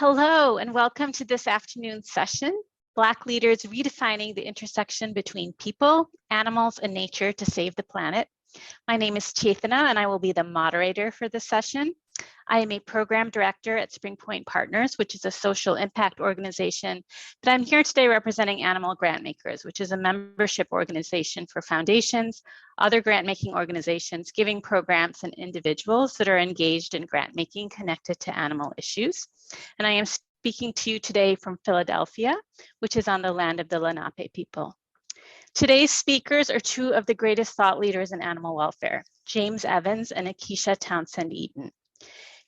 Hello, and welcome to this afternoon's session, Black Leaders Redefining the Intersection Between People, Animals, and Nature to Save the Planet. My name is Chaithana, and I will be the moderator for this session. I am a program director at Springpoint Partners, which is a social impact organization, but I'm here today representing Animal Grantmakers, which is a membership organization for foundations, other grant-making organizations, giving programs, and individuals that are engaged in grant-making connected to animal issues. And I am speaking to you today from Philadelphia, which is on the land of the Lenape people. Today's speakers are two of the greatest thought leaders in animal welfare, James Evans and Akisha Townsend Eaton.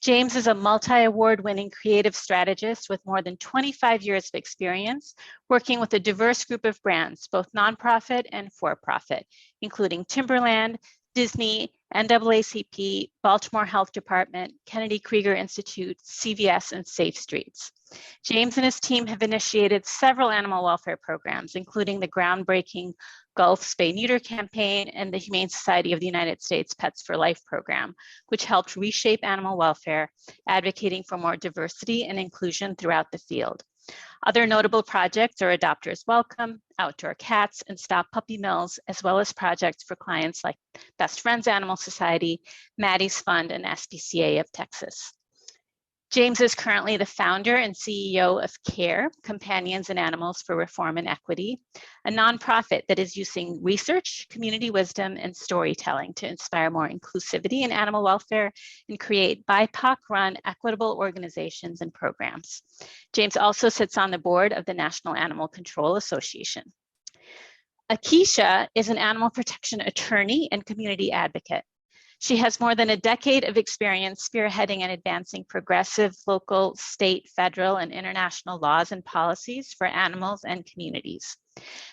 James is a multi-award-winning creative strategist with more than 25 years of experience working with a diverse group of brands, both nonprofit and for-profit, including Timberland, Disney, NAACP, Baltimore Health Department, Kennedy Krieger Institute, CVS, and Safe Streets. James and his team have initiated several animal welfare programs, including the groundbreaking Gulf Spay Neuter campaign and the Humane Society of the United States Pets for Life program, which helped reshape animal welfare, advocating for more diversity and inclusion throughout the field. Other notable projects are Adopters Welcome, Outdoor Cats, and Stop Puppy Mills, as well as projects for clients like Best Friends Animal Society, Maddie's Fund, and SPCA of Texas. James is currently the founder and CEO of CARE, Companions and Animals for Reform and Equity, a nonprofit that is using research, community wisdom, and storytelling to inspire more inclusivity in animal welfare and create BIPOC-run equitable organizations and programs. James also sits on the board of the National Animal Control Association. Akisha is an animal protection attorney and community advocate. She has more than a decade of experience spearheading and advancing progressive local, state, federal, and international laws and policies for animals and communities.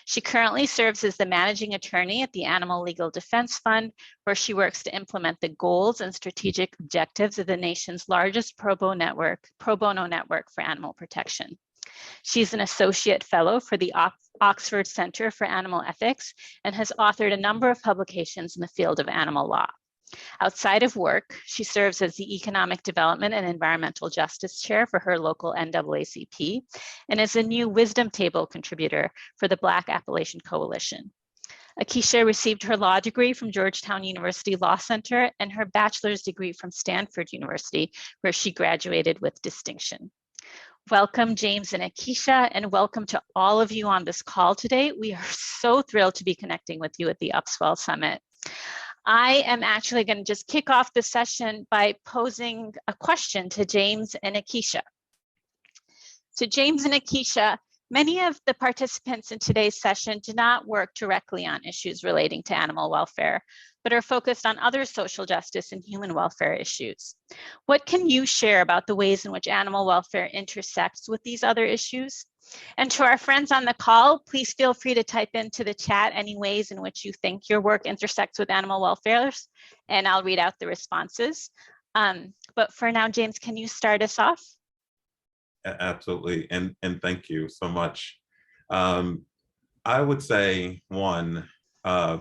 She currently serves as the managing attorney at the Animal Legal Defense Fund, where she works to implement the goals and strategic objectives of the nation's largest pro bono network for animal protection. She's an associate fellow for the Oxford Center for Animal Ethics and has authored a number of publications in the field of animal law. Outside of work, she serves as the Economic Development and Environmental Justice Chair for her local NAACP and is a new Wisdom Table contributor for the Black Appalachian Coalition. Akisha received her law degree from Georgetown University Law Center and her bachelor's degree from Stanford University, where she graduated with distinction. Welcome, James and Akisha, and welcome to all of you on this call today. We are so thrilled to be connecting with you at the Upswell Summit. I am actually going to just kick off the session by posing a question to James and Akisha. So James and Akisha, many of the participants in today's session do not work directly on issues relating to animal welfare, but are focused on other social justice and human welfare issues. What can you share about the ways in which animal welfare intersects with these other issues? And to our friends on the call, please feel free to type into the chat any ways in which you think your work intersects with animal welfare, and I'll read out the responses. But for now, James, can you start us off? Absolutely, and thank you so much. I would say, one,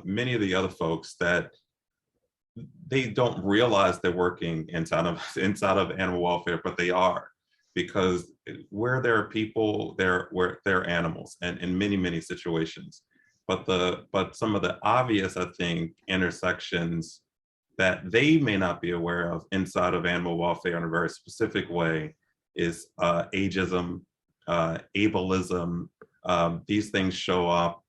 many of the other folks that they don't realize they're working inside of animal welfare, but they are, because where there are people, there are animals, and in many situations. But some of the obvious, I think, intersections that they may not be aware of inside of animal welfare in a very specific way is ageism, ableism. These things show up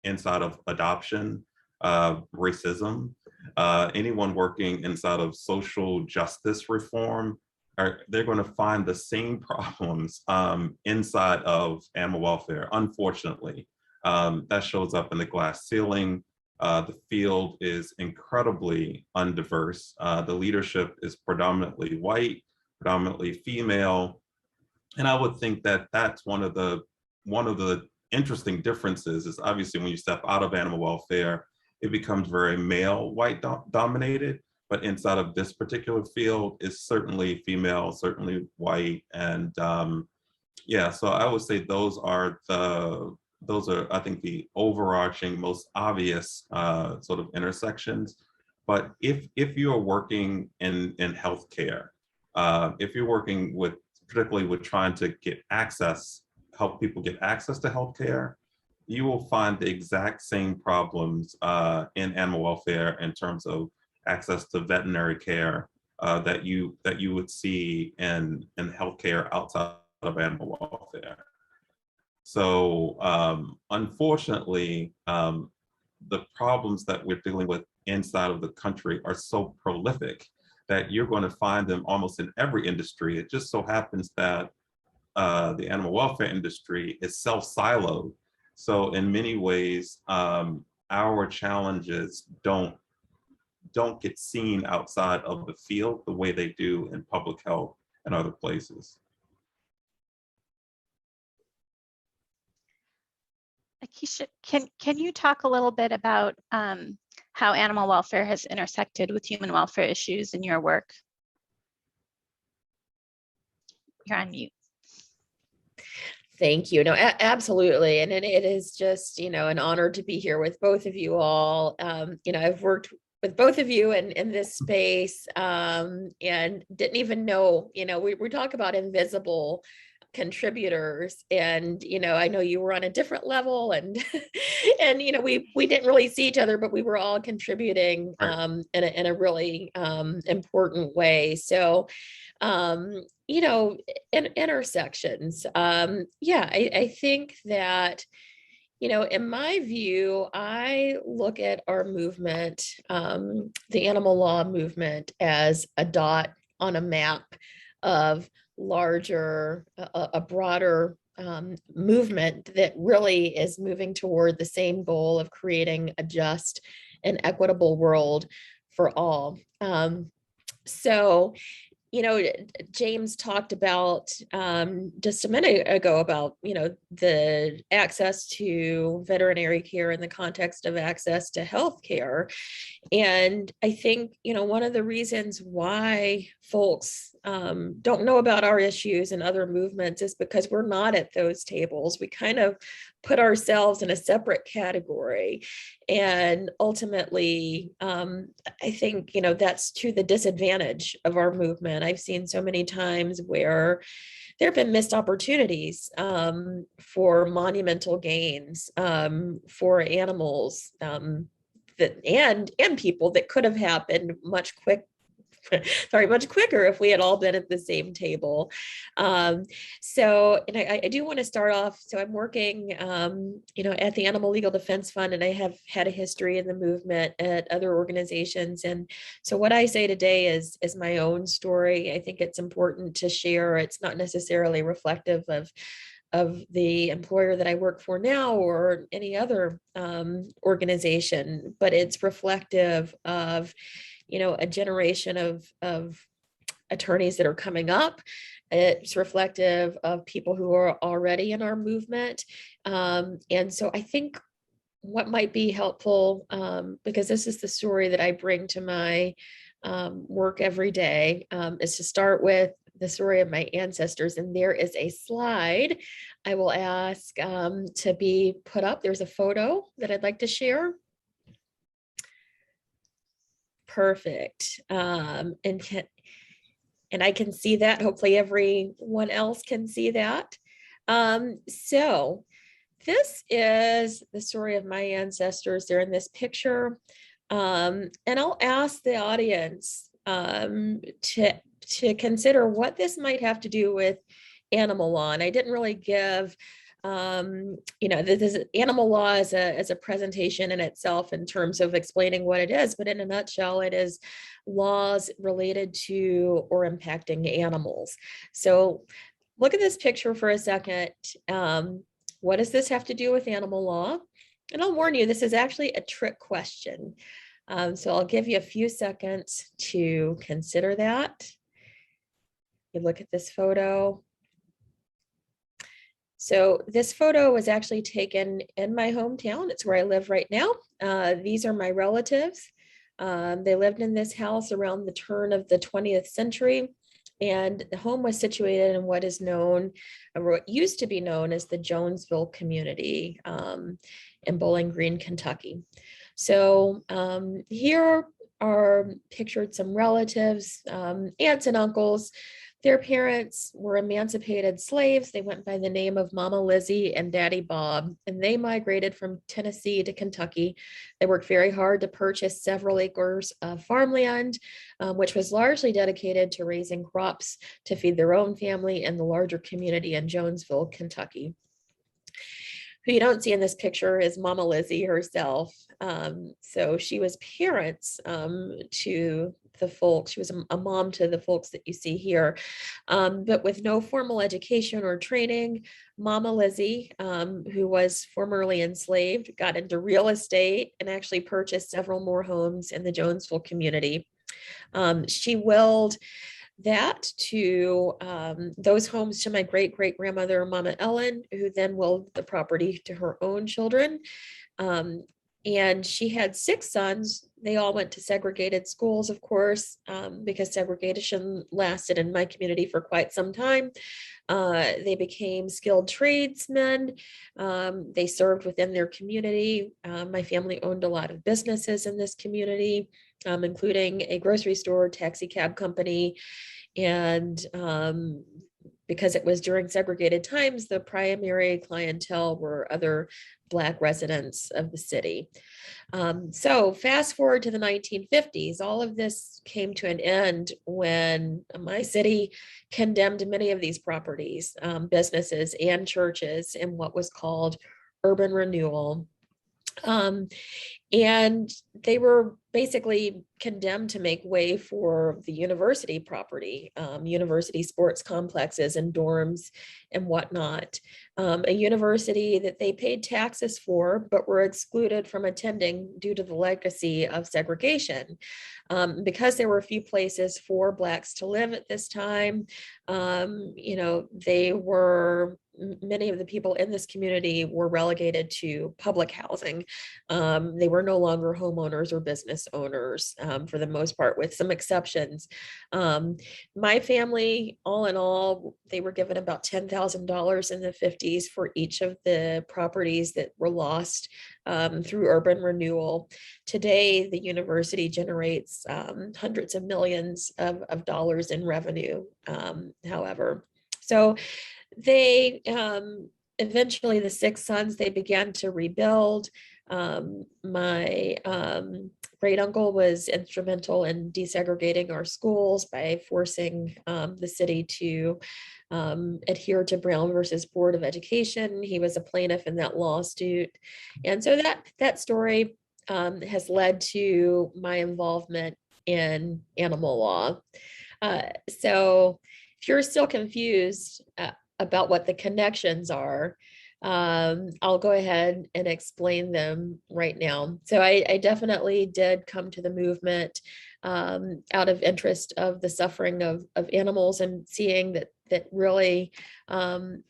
inside of adoption, racism. Anyone working inside of social justice reform, they're going to find the same problems inside of animal welfare, unfortunately. That shows up in the glass ceiling. The field is incredibly undiverse. The leadership is predominantly white, predominantly female. And I would think that that's one of the interesting differences is obviously when you step out of animal welfare, it becomes very male, white dominated. But inside of this particular field is certainly female, certainly white, and yeah. So I would say those are I think the overarching, most obvious sort of intersections. But if you are working in healthcare, if you're working with particularly with trying to help people get access to healthcare, you will find the exact same problems in animal welfare in terms of access to veterinary care that you would see in healthcare outside of animal welfare. So unfortunately, the problems that we're dealing with inside of the country are so prolific that you're going to find them almost in every industry. It just so happens that the animal welfare industry is self-siloed. So in many ways, our challenges don't get seen outside of the field the way they do in public health and other places. Akisha, can you talk a little bit about how animal welfare has intersected with human welfare issues in your work? You're on mute. Thank you. No, absolutely. And it is just, an honor to be here with both of you all. I've worked with both of you in this space and didn't even know, we talk about invisible contributors, and I know you were on a different level, and we didn't really see each other, but we were all contributing in a really important way. So intersections. I think that, in my view, I look at our movement, the animal law movement, as a dot on a map of a broader movement that really is moving toward the same goal of creating a just and equitable world for all. So James talked about just a minute ago about, the access to veterinary care in the context of access to health care. And I think, one of the reasons why folks don't know about our issues and other movements is because we're not at those tables. We kind of put ourselves in a separate category. And ultimately, I think, that's to the disadvantage of our movement. I've seen so many times where there have been missed opportunities for monumental gains for animals and people that could have happened much quicker if we had all been at the same table. So, and I do want to start off. So I'm working, at the Animal Legal Defense Fund, and I have had a history in the movement at other organizations. And so what I say today is my own story. I think it's important to share. It's not necessarily reflective of the employer that I work for now or any other organization, but it's reflective of a generation of attorneys that are coming up. It's reflective of people who are already in our movement. And so I think what might be helpful, because this is the story that I bring to my work every day, is to start with the story of my ancestors. And there is a slide I will ask to be put up. There's a photo that I'd like to share. Perfect. And I can see that. Hopefully everyone else can see that. So this is the story of my ancestors. They're in this picture. And I'll ask the audience to consider what this might have to do with animal law. And I didn't really give this animal law as a presentation in itself in terms of explaining what it is, but in a nutshell, it is laws related to or impacting animals. So look at this picture for a second. What does this have to do with animal law? And I'll warn you, this is actually a trick question. So I'll give you a few seconds to consider that. You look at this photo. So this photo was actually taken in my hometown. It's where I live right now. These are my relatives. They lived in this house around the turn of the 20th century. And the home was situated in what is known, or what used to be known as the Jonesville community in Bowling Green, Kentucky. So here are pictured some relatives, aunts and uncles Their parents were emancipated slaves. They went by the name of Mama Lizzie and Daddy Bob, and they migrated from Tennessee to Kentucky. They worked very hard to purchase several acres of farmland, which was largely dedicated to raising crops to feed their own family and the larger community in Jonesville, Kentucky. Who you don't see in this picture is Mama Lizzie herself. So she was parents to the folks. She was a mom to the folks that you see here, but with no formal education or training. Mama Lizzie, who was formerly enslaved, got into real estate and actually purchased several more homes in the Jonesville community. She willed that to those homes to my great-great-grandmother, Mama Ellen, who then willed the property to her own children. And she had 6 sons. They all went to segregated schools, of course, because segregation lasted in my community for quite some time. They became skilled tradesmen. They served within their community. My family owned a lot of businesses in this community, including a grocery store, taxi cab company, and because it was during segregated times, the primary clientele were other Black residents of the city. So fast forward to the 1950s, all of this came to an end when my city condemned many of these properties, businesses and churches in what was called urban renewal. And they were basically condemned to make way for the university property, university sports complexes and dorms and whatnot. A university that they paid taxes for, but were excluded from attending due to the legacy of segregation. Because there were a few places for Blacks to live at this time, many of the people in this community were relegated to public housing. They were no longer homeowners or business owners for the most part, with some exceptions. My family, all in all, they were given about $10,000 in the 50s for each of the properties that were lost through urban renewal. Today, the university generates hundreds of millions of dollars in revenue, however. So they eventually, the 6 sons, they began to rebuild. My great uncle was instrumental in desegregating our schools by forcing the city to adhere to Brown versus Board of Education. He was a plaintiff in that lawsuit. And so that story has led to my involvement in animal law. So if you're still confused about what the connections are, I'll go ahead and explain them right now. So I definitely did come to the movement out of interest of the suffering of animals and seeing that really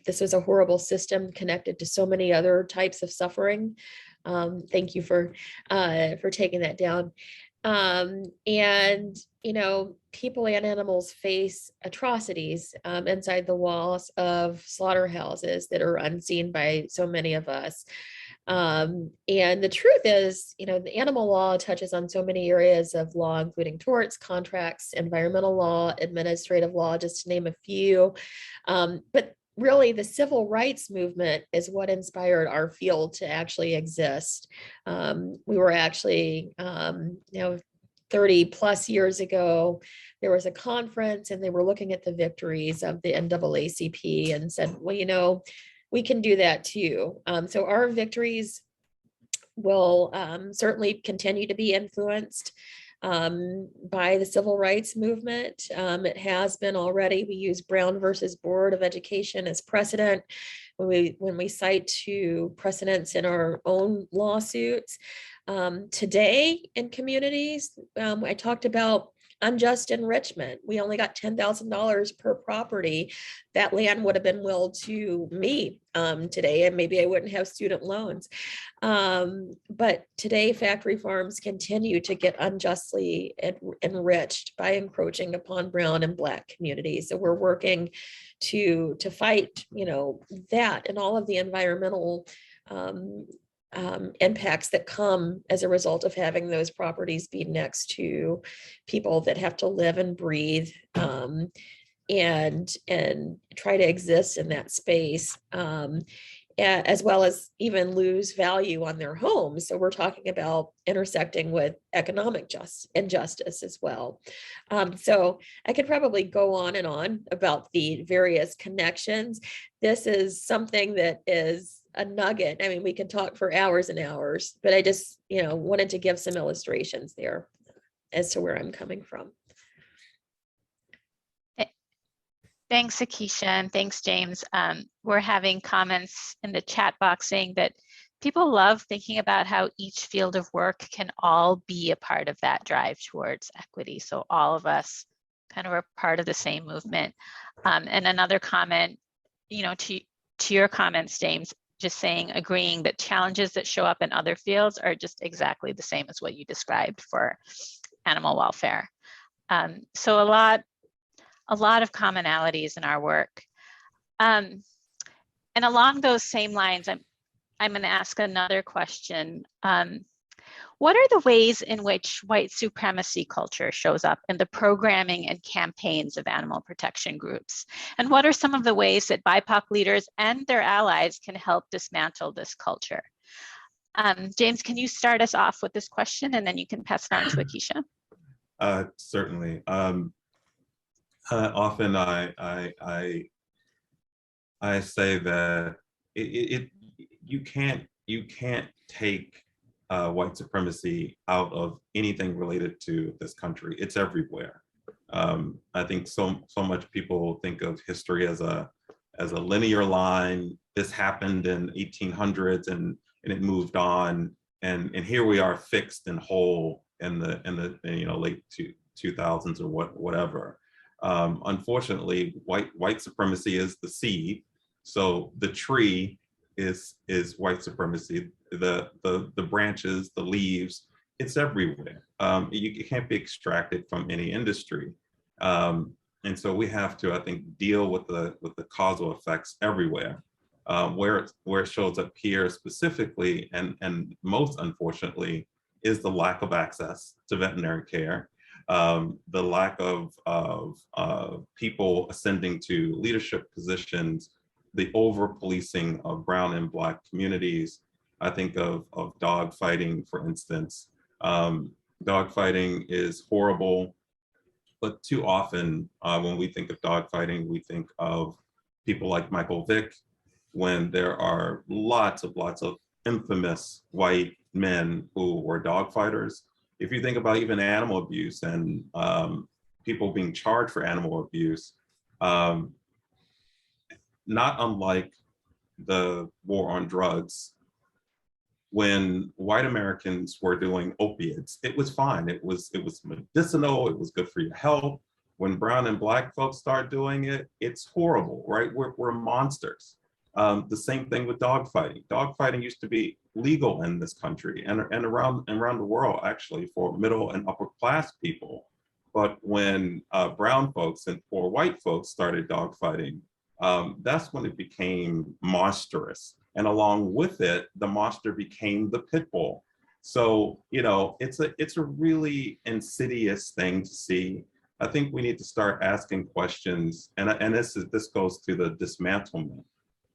this was a horrible system connected to so many other types of suffering. Thank you for taking that down. And people and animals face atrocities inside the walls of slaughterhouses that are unseen by so many of us. And the truth is, the animal law touches on so many areas of law, including torts, contracts, environmental law, administrative law, just to name a few. But really, the civil rights movement is what inspired our field to actually exist. We were actually, 30 plus years ago, there was a conference and they were looking at the victories of the NAACP and said, well, we can do that too. So our victories will certainly continue to be influenced by the civil rights movement. It has been already. We use Brown versus Board of Education as precedent when we cite to precedents in our own lawsuits. Today in communities, I talked about unjust enrichment. We only got $10,000 per property. That land would have been willed to me today, and maybe I wouldn't have student loans. But today, factory farms continue to get unjustly enriched by encroaching upon Brown and Black communities. So we're working to fight, that and all of the environmental impacts that come as a result of having those properties be next to people that have to live and breathe and try to exist in that space, as well as even lose value on their homes. So we're talking about intersecting with economic injustice as well. So I could probably go on and on about the various connections. This is something that is a nugget. I mean, we can talk for hours and hours, but I just, wanted to give some illustrations there as to where I'm coming from. Thanks, Akisha, and thanks, James. We're having comments in the chat box saying that people love thinking about how each field of work can all be a part of that drive towards equity. So all of us kind of are part of the same movement. And another comment, to your comments, James, just saying, agreeing that challenges that show up in other fields are just exactly the same as what you described for animal welfare. So a lot of commonalities in our work. And along those same lines, I'm going to ask another question. What are the ways in which white supremacy culture shows up in the programming and campaigns of animal protection groups? And what are some of the ways that BIPOC leaders and their allies can help dismantle this culture? James, can you start us off with this question, and then you can pass it on to Akisha? Certainly. Often I say that you can't take white supremacy out of anything related to this country. It's everywhere. I think so much people think of history as a linear line. This happened in 1800s and it moved on, and here we are fixed and whole in the late 2000s or whatever. Unfortunately, white supremacy is the seed, so the tree is white supremacy. The branches, the leaves, it's everywhere. You can't be extracted from any industry, and so we have to, I think, deal with the causal effects everywhere. Where it shows up here specifically, and most unfortunately, is the lack of access to veterinary care. The lack of people ascending to leadership positions, the over-policing of brown and Black communities. I think of dog fighting, for instance. Dog fighting is horrible, but too often when we think of dog fighting, we think of people like Michael Vick, when there are lots of infamous white men who were dog fighters. If you think about even animal abuse and people being charged for animal abuse, not unlike the war on drugs, when white Americans were doing opiates, it was fine. It was medicinal. It was good for your health. When brown and Black folks start doing it, it's horrible, right? We're monsters. The same thing with dog fighting. Dog fighting used to be legal in this country and around the world, actually, for middle and upper class people. But when brown folks and poor white folks started dog fighting, that's when it became monstrous. And along with it, the monster became the pit bull. So, it's a really insidious thing to see. I think we need to start asking questions, and this goes to the dismantlement.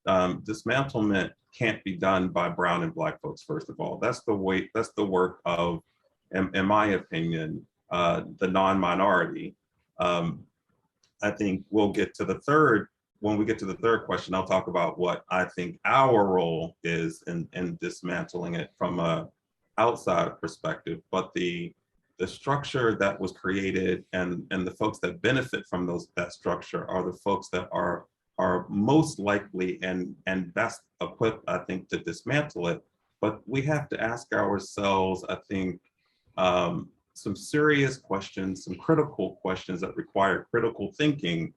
Dismantlement can't be done by brown and Black folks, first of all. That's the work of, in my opinion, the non-minority. I think we'll get to the third. When we get to the third question, I'll talk about what I think our role is in dismantling it from a outside perspective. But the structure that was created and the folks that benefit from that structure are the folks that are most likely and best equipped, I think, to dismantle it. But we have to ask ourselves, I think, some serious questions, some critical questions that require critical thinking,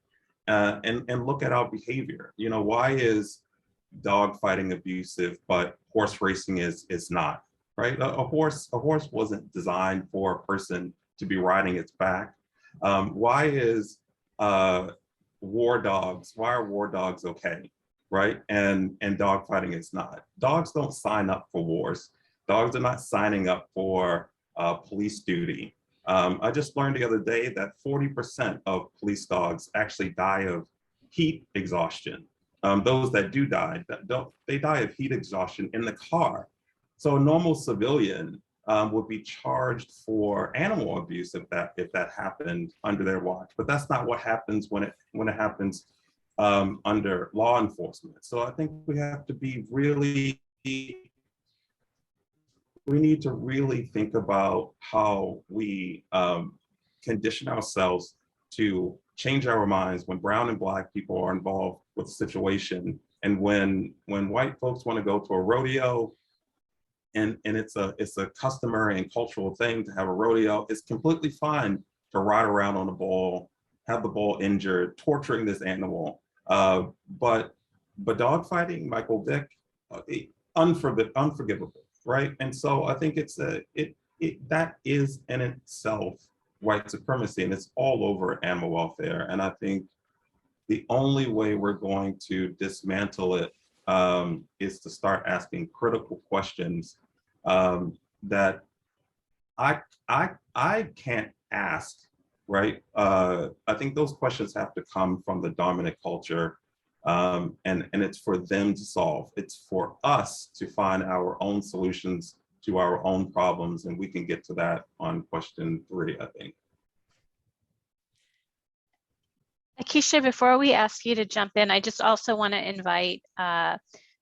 and look at our behavior. Why is dog fighting abusive, but horse racing is not, right? A horse wasn't designed for a person to be riding its back. Why are war dogs okay, right? And dog fighting is not. Dogs don't sign up for wars. Dogs are not signing up for police duty. I just learned the other day that 40% of police dogs actually die of heat exhaustion. Those that do die, they die of heat exhaustion in the car. So a normal civilian would be charged for animal abuse if that happened under their watch. But that's not what happens when it happens under law enforcement. So I think we have to be really, we need to really think about how we condition ourselves to change our minds when brown and black people are involved with the situation. And when white folks want to go to a rodeo and it's a customary and cultural thing to have a rodeo, it's completely fine to ride around on a bull, have the bull injured, torturing this animal. But dogfighting, Michael Vick, unforgivable. Right, and so I think that is in itself white supremacy, and it's all over animal welfare. And I think the only way we're going to dismantle it is to start asking critical questions that I can't ask. Right, I think those questions have to come from the dominant culture. And it's for them to solve. It's for us to find our own solutions to our own problems. And we can get to that on question 3, I think. Akisha, before we ask you to jump in, I just also want to invite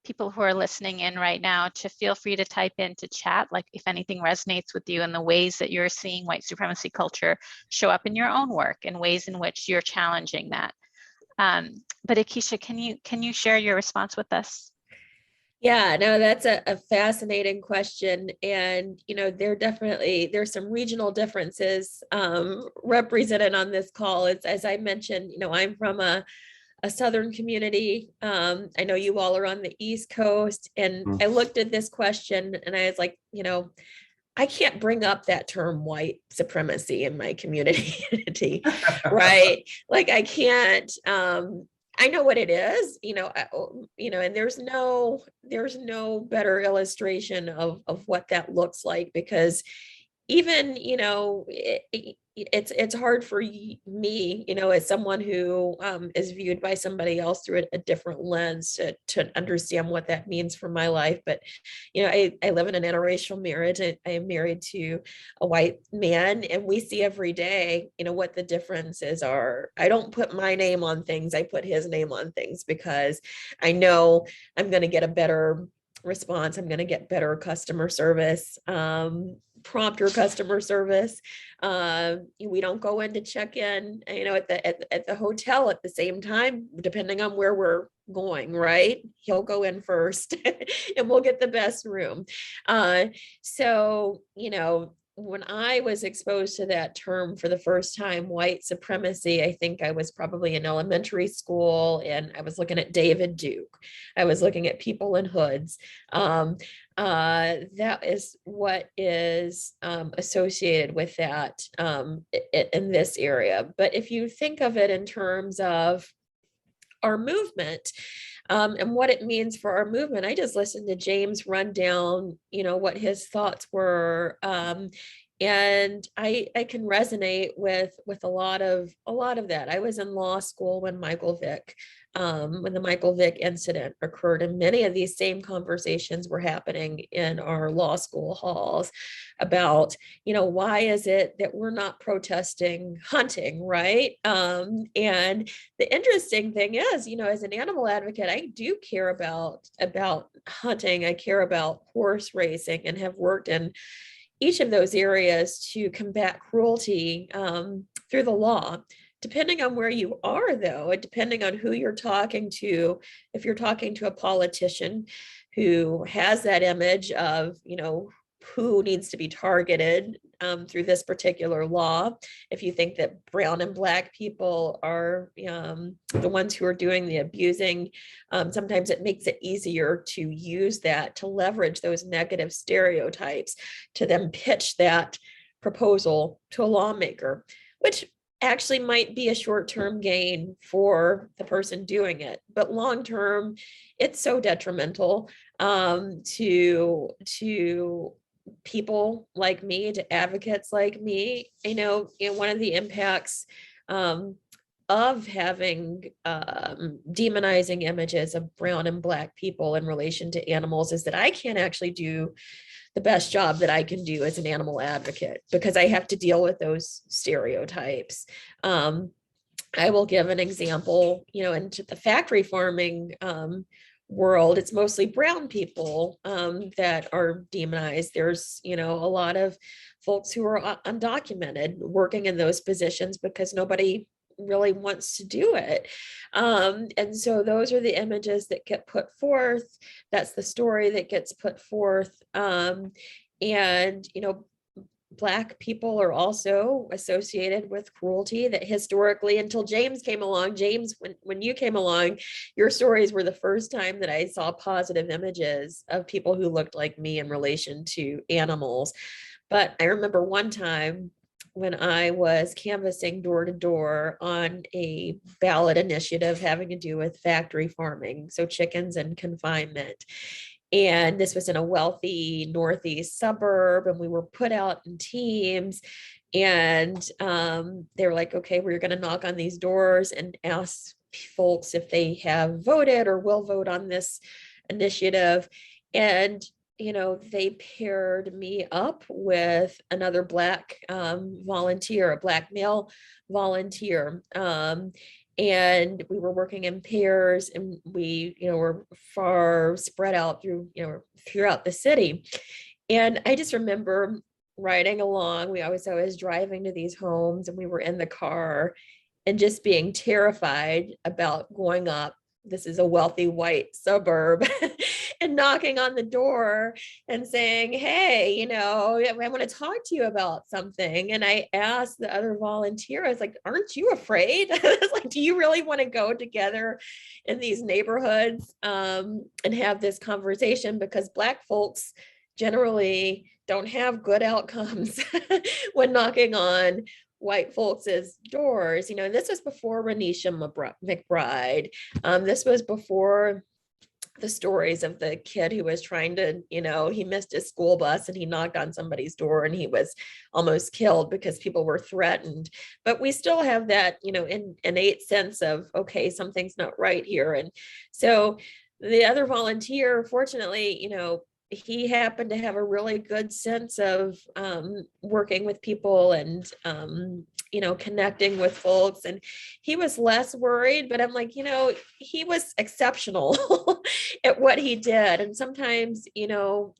people who are listening in right now to feel free to type into chat, like if anything resonates with you in the ways that you're seeing white supremacy culture show up in your own work and ways in which you're challenging that. But Akisha, can you share your response with us? Yeah, no, that's a fascinating question. And, there's some regional differences represented on this call. It's, as I mentioned, I'm from a Southern community. I know you all are on the East Coast. And I looked at this question and I was like, I can't bring up that term white supremacy in my community, right? Like I can't, I know what it is, and there's no better illustration of what that looks like, because even, it's hard for me, as someone who is viewed by somebody else through a different lens to understand what that means for my life. But, I live in an interracial marriage. I am married to a white man, and we see every day, what the differences are. I don't put my name on things. I put his name on things because I know I'm going to get a better response. I'm going to get better customer service, prompter customer service. We don't go in to check in, at the hotel at the same time, depending on where we're going, right? He'll go in first and we'll get the best room. So, when I was exposed to that term for the first time, white supremacy, I think I was probably in elementary school, and I was looking at David Duke. I was looking at people in hoods. That is what is associated with that in this area. But if you think of it in terms of our movement, and what it means for our movement, I just listened to James run down, what his thoughts were, and I can resonate with a lot of that. I was in law school when when the Michael Vick incident occurred, and many of these same conversations were happening in our law school halls about, why is it that we're not protesting hunting, right? And the interesting thing is, as an animal advocate, I do care about hunting. I care about horse racing, and have worked in each of those areas to combat cruelty through the law. Depending on where you are, though, and depending on who you're talking to, if you're talking to a politician who has that image of, who needs to be targeted through this particular law, if you think that brown and black people are the ones who are doing the abusing, sometimes it makes it easier to use that, to leverage those negative stereotypes, to then pitch that proposal to a lawmaker, which actually might be a short-term gain for the person doing it, but long-term, it's so detrimental to people like me, to advocates like me. One of the impacts of having demonizing images of brown and Black people in relation to animals is that I can't actually do the best job that I can do as an animal advocate, because I have to deal with those stereotypes. I will give an example, into the factory farming world, it's mostly brown people that are demonized. There's, a lot of folks who are undocumented working in those positions because nobody really wants to do it. And so those are the images that get put forth. That's the story that gets put forth. And, Black people are also associated with cruelty that historically, until James came along, James, when you came along, your stories were the first time that I saw positive images of people who looked like me in relation to animals. But I remember one time when I was canvassing door to door on a ballot initiative having to do with factory farming, so chickens and confinement. And this was in a wealthy Northeast suburb, and we were put out in teams. And they were like, okay, we're going to knock on these doors and ask folks if they have voted or will vote on this initiative. And they paired me up with another Black volunteer, a Black male volunteer. And we were working in pairs, and we, were far spread out throughout the city. And I just remember riding along. I was driving to these homes, and we were in the car and just being terrified about going up. This is a wealthy white suburb and knocking on the door and saying, hey, I want to talk to you about something. And I asked the other volunteer, I was like, aren't you afraid? I was like, do you really want to go together in these neighborhoods and have this conversation? Because Black folks generally don't have good outcomes when knocking on white folks' doors. And this was before Renisha McBride. This was before the stories of the kid who was trying to, he missed his school bus and he knocked on somebody's door and he was almost killed because people were threatened. But we still have that, innate sense of, okay, something's not right here. And so the other volunteer, fortunately, he happened to have a really good sense of working with people and, connecting with folks. And he was less worried, but I'm like, he was exceptional at what he did. And sometimes, you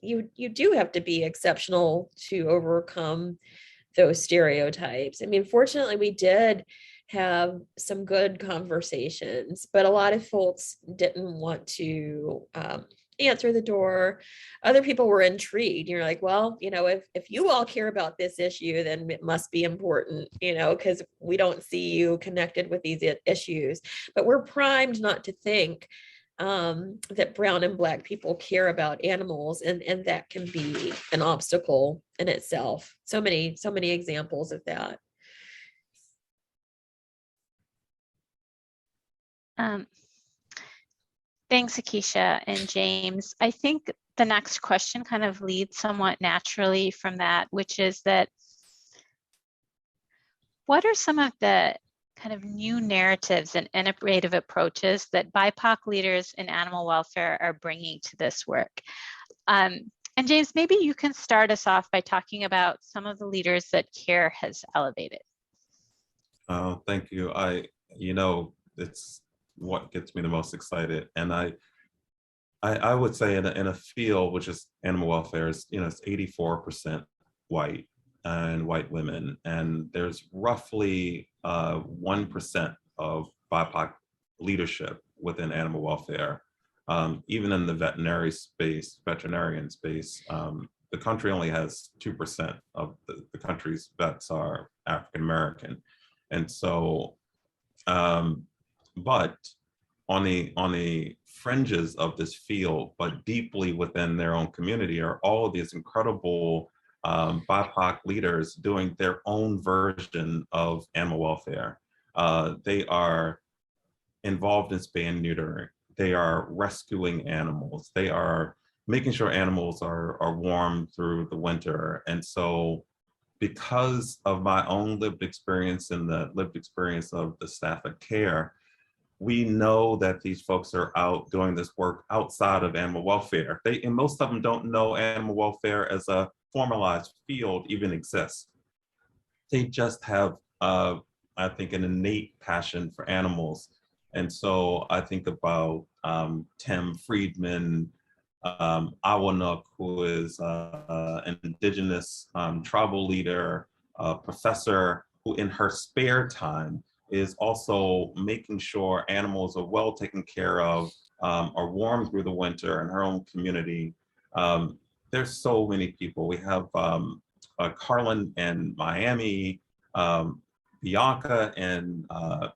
do have to be exceptional to overcome those stereotypes. I mean, fortunately, we did have some good conversations, but a lot of folks didn't want to answer the door. Other people were intrigued. You're like, well, if you all care about this issue, then it must be important, because we don't see you connected with these issues. But we're primed not to think that brown and Black people care about animals, and that can be an obstacle in itself. So many examples of that. Thanks, Akisha and James. I think the next question kind of leads somewhat naturally from that, which is that what are some of the kind of new narratives and innovative approaches that BIPOC leaders in animal welfare are bringing to this work? And James, maybe you can start us off by talking about some of the leaders that CARE has elevated. Oh, thank you. It's what gets me the most excited. And I would say in a field, which is animal welfare, is, it's 84% white and white women. And there's roughly 1% of BIPOC leadership within animal welfare. Even in the veterinarian space, the country only has 2% of the country's vets are African American. And so, but on the fringes of this field, but deeply within their own community, are all of these incredible BIPOC leaders doing their own version of animal welfare. They are involved in spay and neutering. They are rescuing animals. They are making sure animals are warm through the winter. And so because of my own lived experience and the lived experience of the staff at CARE, we know that these folks are out doing this work outside of animal welfare. And most of them don't know animal welfare as a formalized field even exists. They just have, I think, an innate passion for animals. And so I think about Tim Friedman, Awanuk, who is an indigenous tribal leader, professor, who in her spare time is also making sure animals are well taken care of, are warm through the winter in her own community. There's so many people. We have Carlin in Miami, Bianca in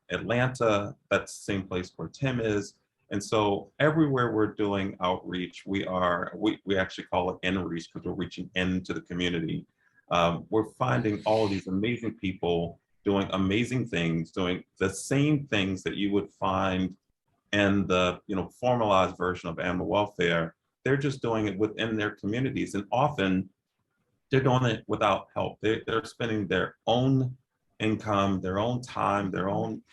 Atlanta, that's the same place where Tim is. And so everywhere we're doing outreach, we actually call it in-reach because we're reaching into the community. We're finding all of these amazing people doing amazing things, doing the same things that you would find in the formalized version of animal welfare. They're just doing it within their communities, and often they're doing it without help. They're spending their own income, their own time, their own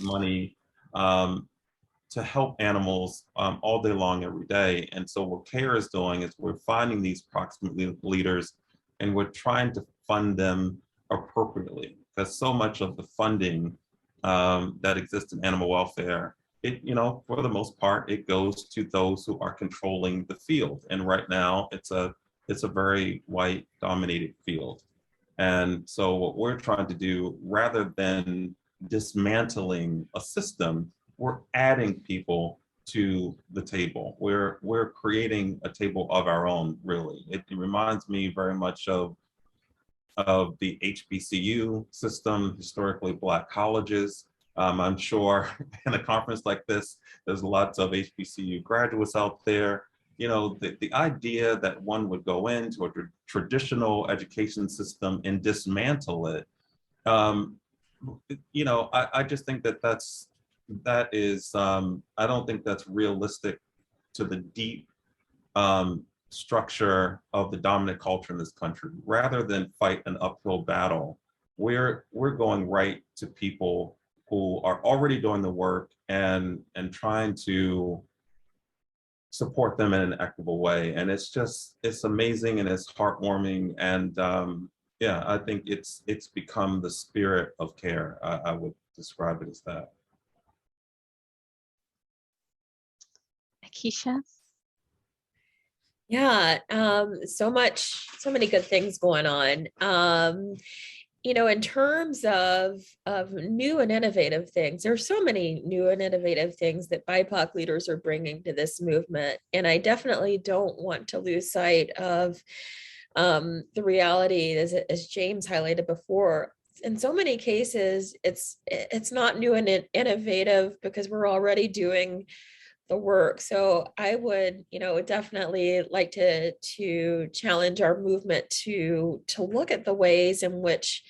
money to help animals all day long, every day. And so what CARE is doing is we're finding these proximate leaders and we're trying to fund them appropriately, because so much of the funding that exists in animal welfare, for the most part, it goes to those who are controlling the field. And right now it's a very white dominated field. And so what we're trying to do, rather than dismantling a system, we're adding people to the table. We're creating a table of our own, really. It reminds me very much of the HBCU system, historically Black colleges. I'm sure in a conference like this, there's lots of HBCU graduates out there. The idea that one would go into a traditional education system and dismantle it, I just think that is, I don't think that's realistic to the deep structure of the dominant culture in this country. Rather than fight an uphill battle, we're going right to people who are already doing the work and trying to support them in an equitable way. And it's amazing and it's heartwarming. And I think it's become the spirit of CARE. I would describe it as that. Akisha? Yeah, so many good things going on. In terms of new and innovative things, there's so many new and innovative things that BIPOC leaders are bringing to this movement. And I definitely don't want to lose sight of the reality, as James highlighted before. In so many cases, it's not new and innovative because we're already doing the work. So I would, definitely like to challenge our movement to look at the ways in which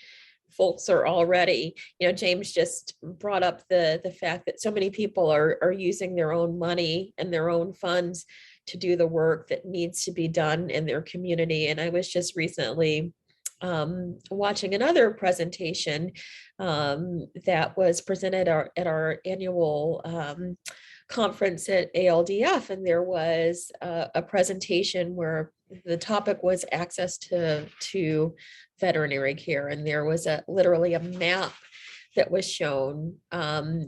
folks are already, James just brought up the fact that so many people are using their own money and their own funds to do the work that needs to be done in their community. And I was just recently watching another presentation that was presented at our annual conference at ALDF, and there was a presentation where the topic was access to veterinary care, and there was literally a map that was shown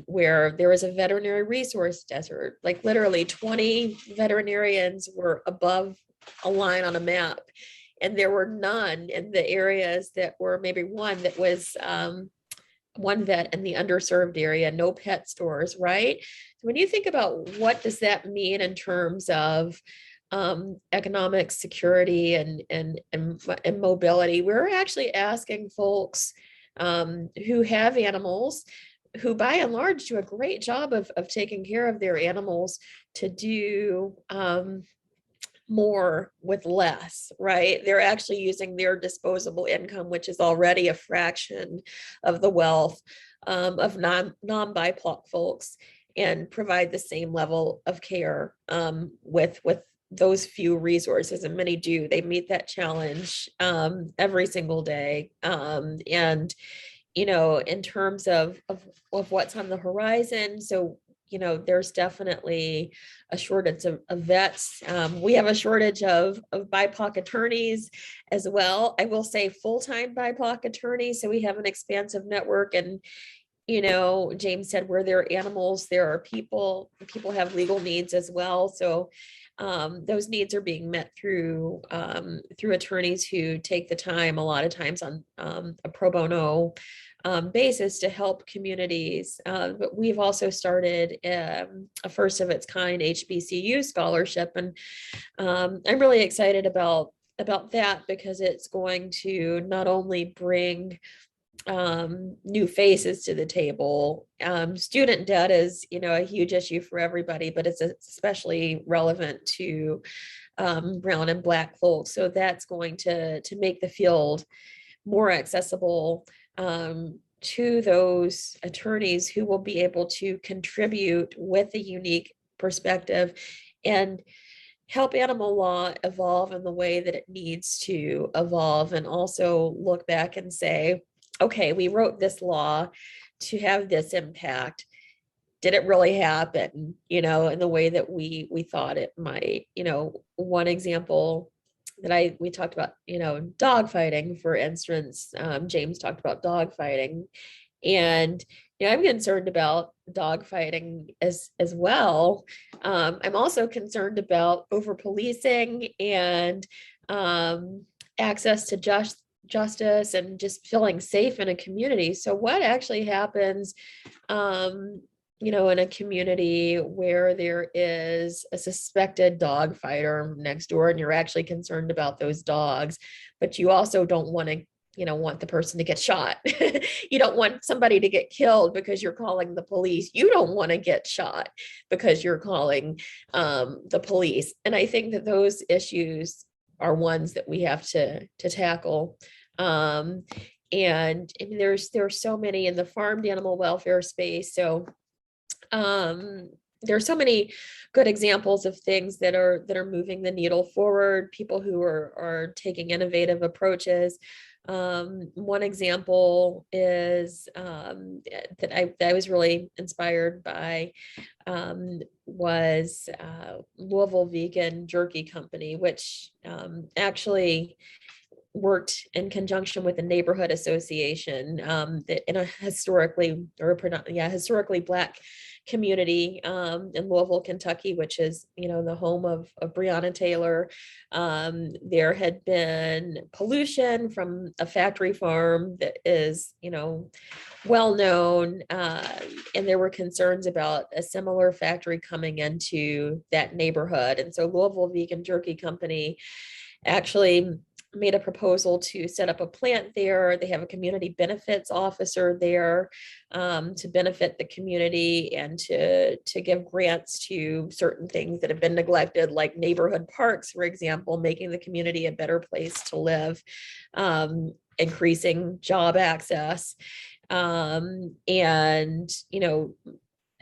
where there was a veterinary resource desert. Like literally 20 veterinarians were above a line on a map, and there were none in the areas that were maybe one that was one vet in the underserved area, no pet stores, right? When you think about what does that mean in terms of economic security and mobility, we're actually asking folks who have animals, who by and large do a great job of taking care of their animals, to do more with less, right? They're actually using their disposable income, which is already a fraction of the wealth of non-BIPOC folks, and provide the same level of care with those few resources, and many do, they meet that challenge every single day. And, in terms of what's on the horizon, so, there's definitely a shortage of vets. We have a shortage of BIPOC attorneys as well. I will say full-time BIPOC attorneys. So we have an expansive network, and James said, where there are animals, there are people. People have legal needs as well. So those needs are being met through attorneys who take the time, a lot of times on a pro bono basis, to help communities. But we've also started a first of its kind HBCU scholarship, and I'm really excited about that, because it's going to not only bring new faces to the table. Student debt is, a huge issue for everybody, but it's especially relevant to brown and Black folks. So that's going to make the field more accessible to those attorneys who will be able to contribute with a unique perspective and help animal law evolve in the way that it needs to evolve, and also look back and say, okay, we wrote this law to have this impact. Did it really happen, in the way that we thought it might? One example that we talked about, dog fighting, for instance. James talked about dog fighting, and I'm concerned about dog fighting as well. I'm also concerned about over policing and access to justice and just feeling safe in a community. So what actually happens, in a community where there is a suspected dog fighter next door, and you're actually concerned about those dogs, but you also don't want to, want the person to get shot. You don't want somebody to get killed because you're calling the police. You don't want to get shot because you're calling the police. And I think that those issues are ones that we have to tackle. And I mean, there's so many in the farmed animal welfare space. So there are so many good examples of things that are moving the needle forward, people who are taking innovative approaches. One example is that I was really inspired by was Louisville Vegan Jerky Company, which actually worked in conjunction with a neighborhood association that in a historically Black community in Louisville, Kentucky, which is, the home of Breonna Taylor. There had been pollution from a factory farm that is, well known, and there were concerns about a similar factory coming into that neighborhood. And so Louisville Vegan Jerky Company actually made a proposal to set up a plant there. They have a community benefits officer there to benefit the community and to give grants to certain things that have been neglected, like neighborhood parks, for example, making the community a better place to live, increasing job access, and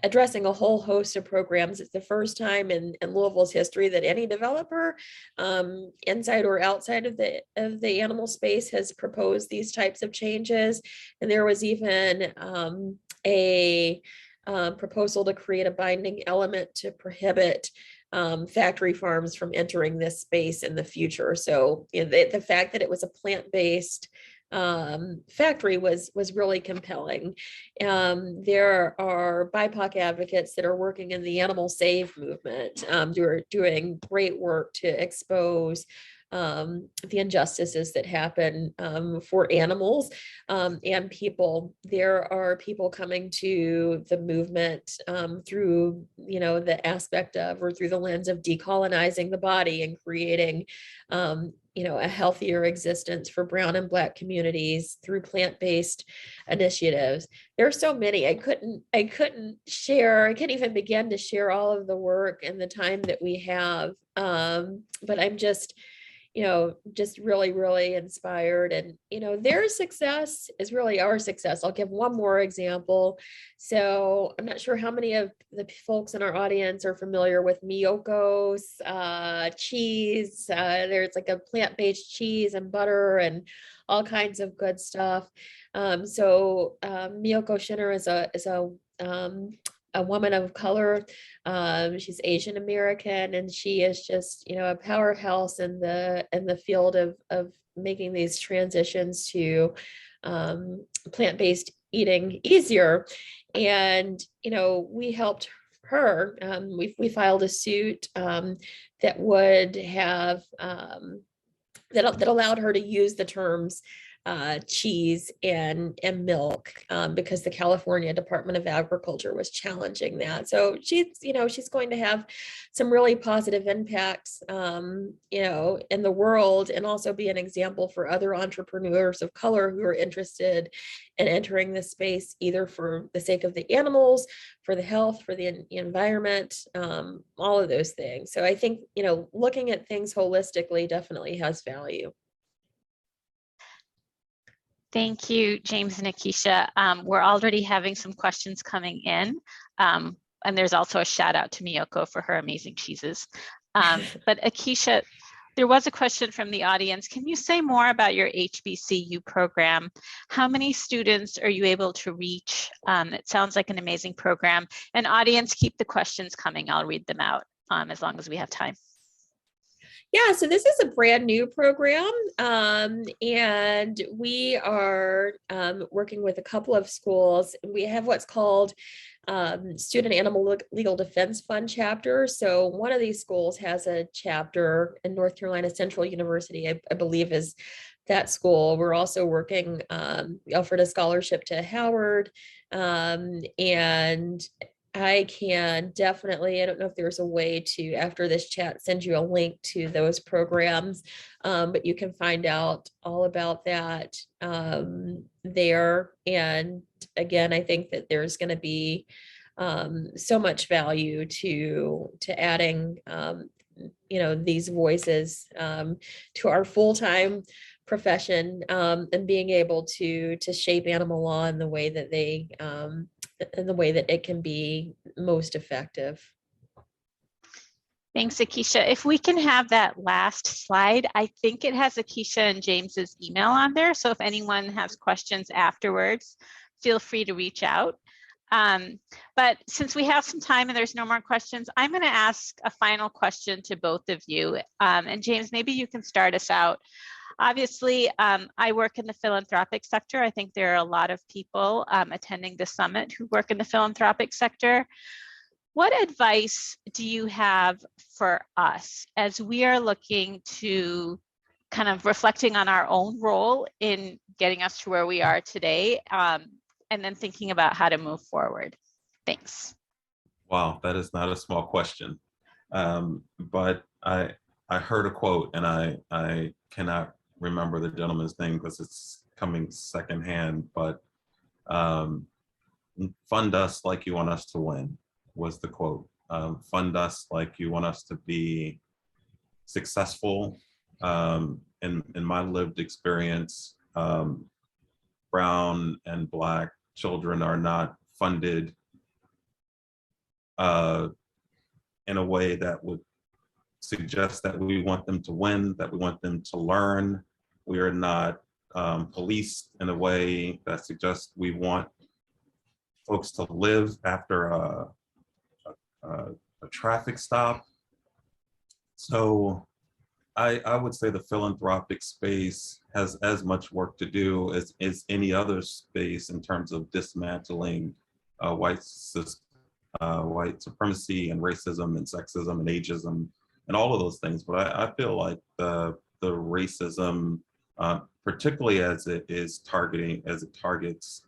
addressing a whole host of programs. It's the first time in Louisville's history that any developer, inside or outside of the animal space, has proposed these types of changes. And there was even a proposal to create a binding element to prohibit factory farms from entering this space in the future. So the fact that it was a plant-based factory was really compelling. There are BIPOC advocates that are working in the animal save movement, who are doing great work to expose the injustices that happen for animals and people. There are people coming to the movement through, the aspect of, or through the lens of, decolonizing the body and creating a healthier existence for brown and Black communities through plant-based initiatives. There are so many. I couldn't share. I can't even begin to share all of the work and the time that we have. But I'm just, just really, really inspired. And, their success is really our success. I'll give one more example. So I'm not sure how many of the folks in our audience are familiar with Miyoko's cheese. There's like a plant-based cheese and butter and all kinds of good stuff. Miyoko Shinner is a woman of color. She's Asian American, and she is just, a powerhouse in the field of making these transitions to plant-based eating easier. And, we helped her. We filed a suit that would have that allowed her to use the terms cheese and milk because the California Department of Agriculture was challenging that. So she's going to have some really positive impacts, in the world, and also be an example for other entrepreneurs of color who are interested in entering this space, either for the sake of the animals, for the health, for the environment, all of those things. So I think, looking at things holistically definitely has value. Thank you, James and Akisha. We're already having some questions coming in. And there's also a shout out to Miyoko for her amazing cheeses. But Akisha, there was a question from the audience. Can you say more about your HBCU program? How many students are you able to reach? It sounds like an amazing program. And audience, keep the questions coming. I'll read them out as long as we have time. Yeah, so this is a brand new program, and we are working with a couple of schools. We have what's called Student Animal Legal Defense Fund chapter. So one of these schools has a chapter in North Carolina Central University, I believe is that school. We're also working, we offered a scholarship to Howard, and I can definitely, I don't know if there's a way to, after this chat, send you a link to those programs, but you can find out all about that there. And again, I think that there's going to be so much value to adding, these voices to our full-time profession, and being able to shape animal law in the way that in the way that it can be most effective. Thanks, Akisha. If we can have that last slide, I think it has Akisha and James's email on there. So if anyone has questions afterwards, feel free to reach out. But since we have some time and there's no more questions, I'm going to ask a final question to both of you. And James, maybe you can start us out. Obviously, I work in the philanthropic sector. I think there are a lot of people attending the summit who work in the philanthropic sector. What advice do you have for us as we are looking to kind of reflecting on our own role in getting us to where we are today, and then thinking about how to move forward? Thanks. Wow, that is not a small question. But I heard a quote, and I cannot remember the gentleman's name because it's coming secondhand, but fund us like you want us to win was the quote. Fund us like you want us to be successful. In my lived experience, brown and Black children are not funded in a way that would suggest that we want them to win, that we want them to learn. We are not policed in a way that suggests we want folks to live after a traffic stop. So I would say the philanthropic space has as much work to do as any other space in terms of dismantling white supremacy and racism and sexism and ageism and all of those things. But I feel like the racism, particularly as it targets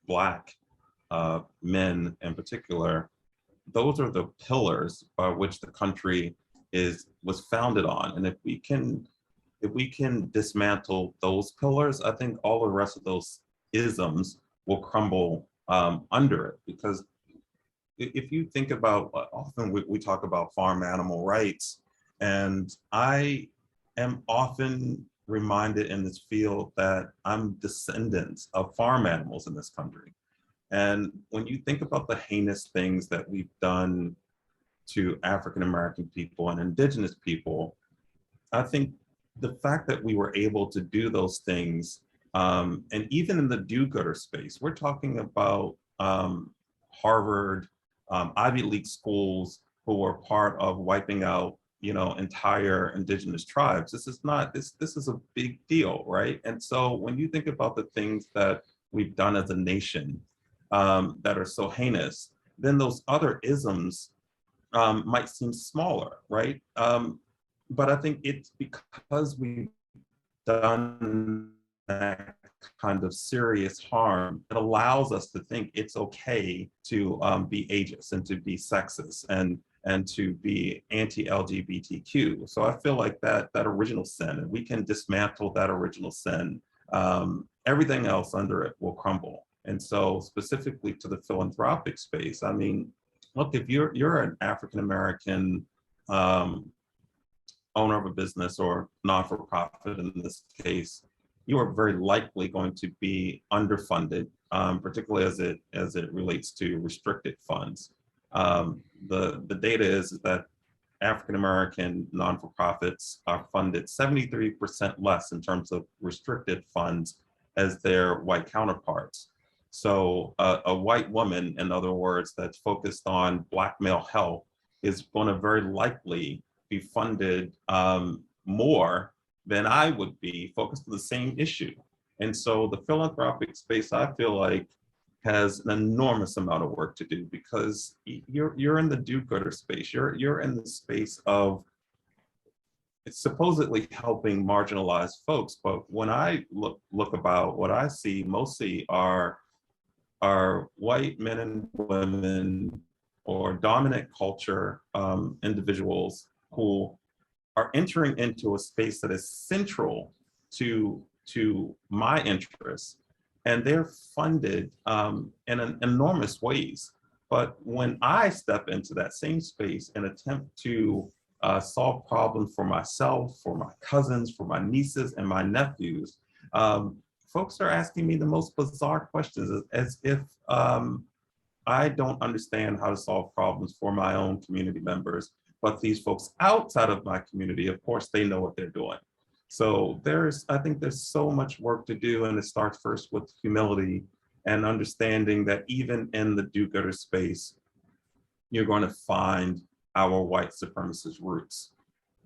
Black men in particular, those are the pillars by which the country was founded on. And if we can dismantle those pillars, I think all the rest of those isms will crumble under it. Because if you think about, often we talk about farm animal rights, and I am often reminded in this field that I'm descendants of farm animals in this country. And when you think about the heinous things that we've done to African American people and indigenous people, I think the fact that we were able to do those things, and even in the do-gooder space, we're talking about Harvard, Ivy League schools who were part of wiping out, entire indigenous tribes. This is a big deal, right? And so when you think about the things that we've done as a nation that are so heinous, then those other isms might seem smaller, right? But I think it's because we've done that kind of serious harm, it allows us to think it's okay to be ageist and to be sexist and to be anti-LGBTQ. So I feel like that original sin, and we can dismantle that original sin, everything else under it will crumble. And so specifically to the philanthropic space, I mean, look, if you're an African American owner of a business or non-for-profit in this case, you are very likely going to be underfunded, particularly as it relates to restricted funds. The data is that African American non-for-profits are funded 73% less in terms of restricted funds as their white counterparts. So a white woman, in other words, that's focused on Black male health is going to very likely be funded more than I would be focused on the same issue. And so the philanthropic space, I feel like, has an enormous amount of work to do, because you're in the do-gooder space. You're in the space of supposedly helping marginalized folks. But when I look about, what I see mostly are white men and women or dominant culture individuals who are entering into a space that is central to my interests, and they're funded in enormous ways. But when I step into that same space and attempt to solve problems for myself, for my cousins, for my nieces and my nephews, folks are asking me the most bizarre questions, as if I don't understand how to solve problems for my own community members. But these folks outside of my community, of course, they know what they're doing. So I think there's so much work to do, and it starts first with humility and understanding that even in the do-gooder space, you're going to find our white supremacist roots.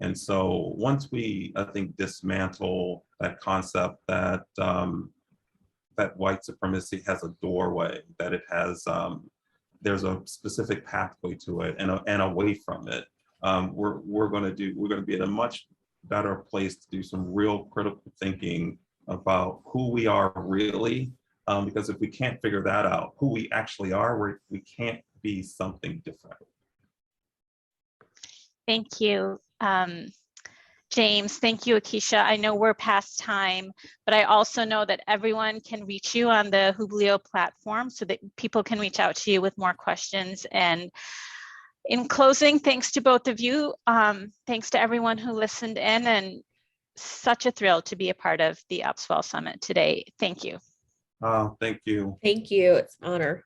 And so once we, I think, dismantle that concept that that white supremacy has a doorway, that it has, there's a specific pathway to it and away from it, we're going to be in a much better place to do some real critical thinking about who we are really, because if we can't figure that out, who we actually are, we can't be something different. Thank you, James. Thank you, Akisha. I know we're past time, but I also know that everyone can reach you on the Hbcu platform so that people can reach out to you with more questions. And in closing, thanks to both of you. Thanks to everyone who listened in, and such a thrill to be a part of the Upswell Summit today. Thank you. Thank you. Thank you. It's an honor.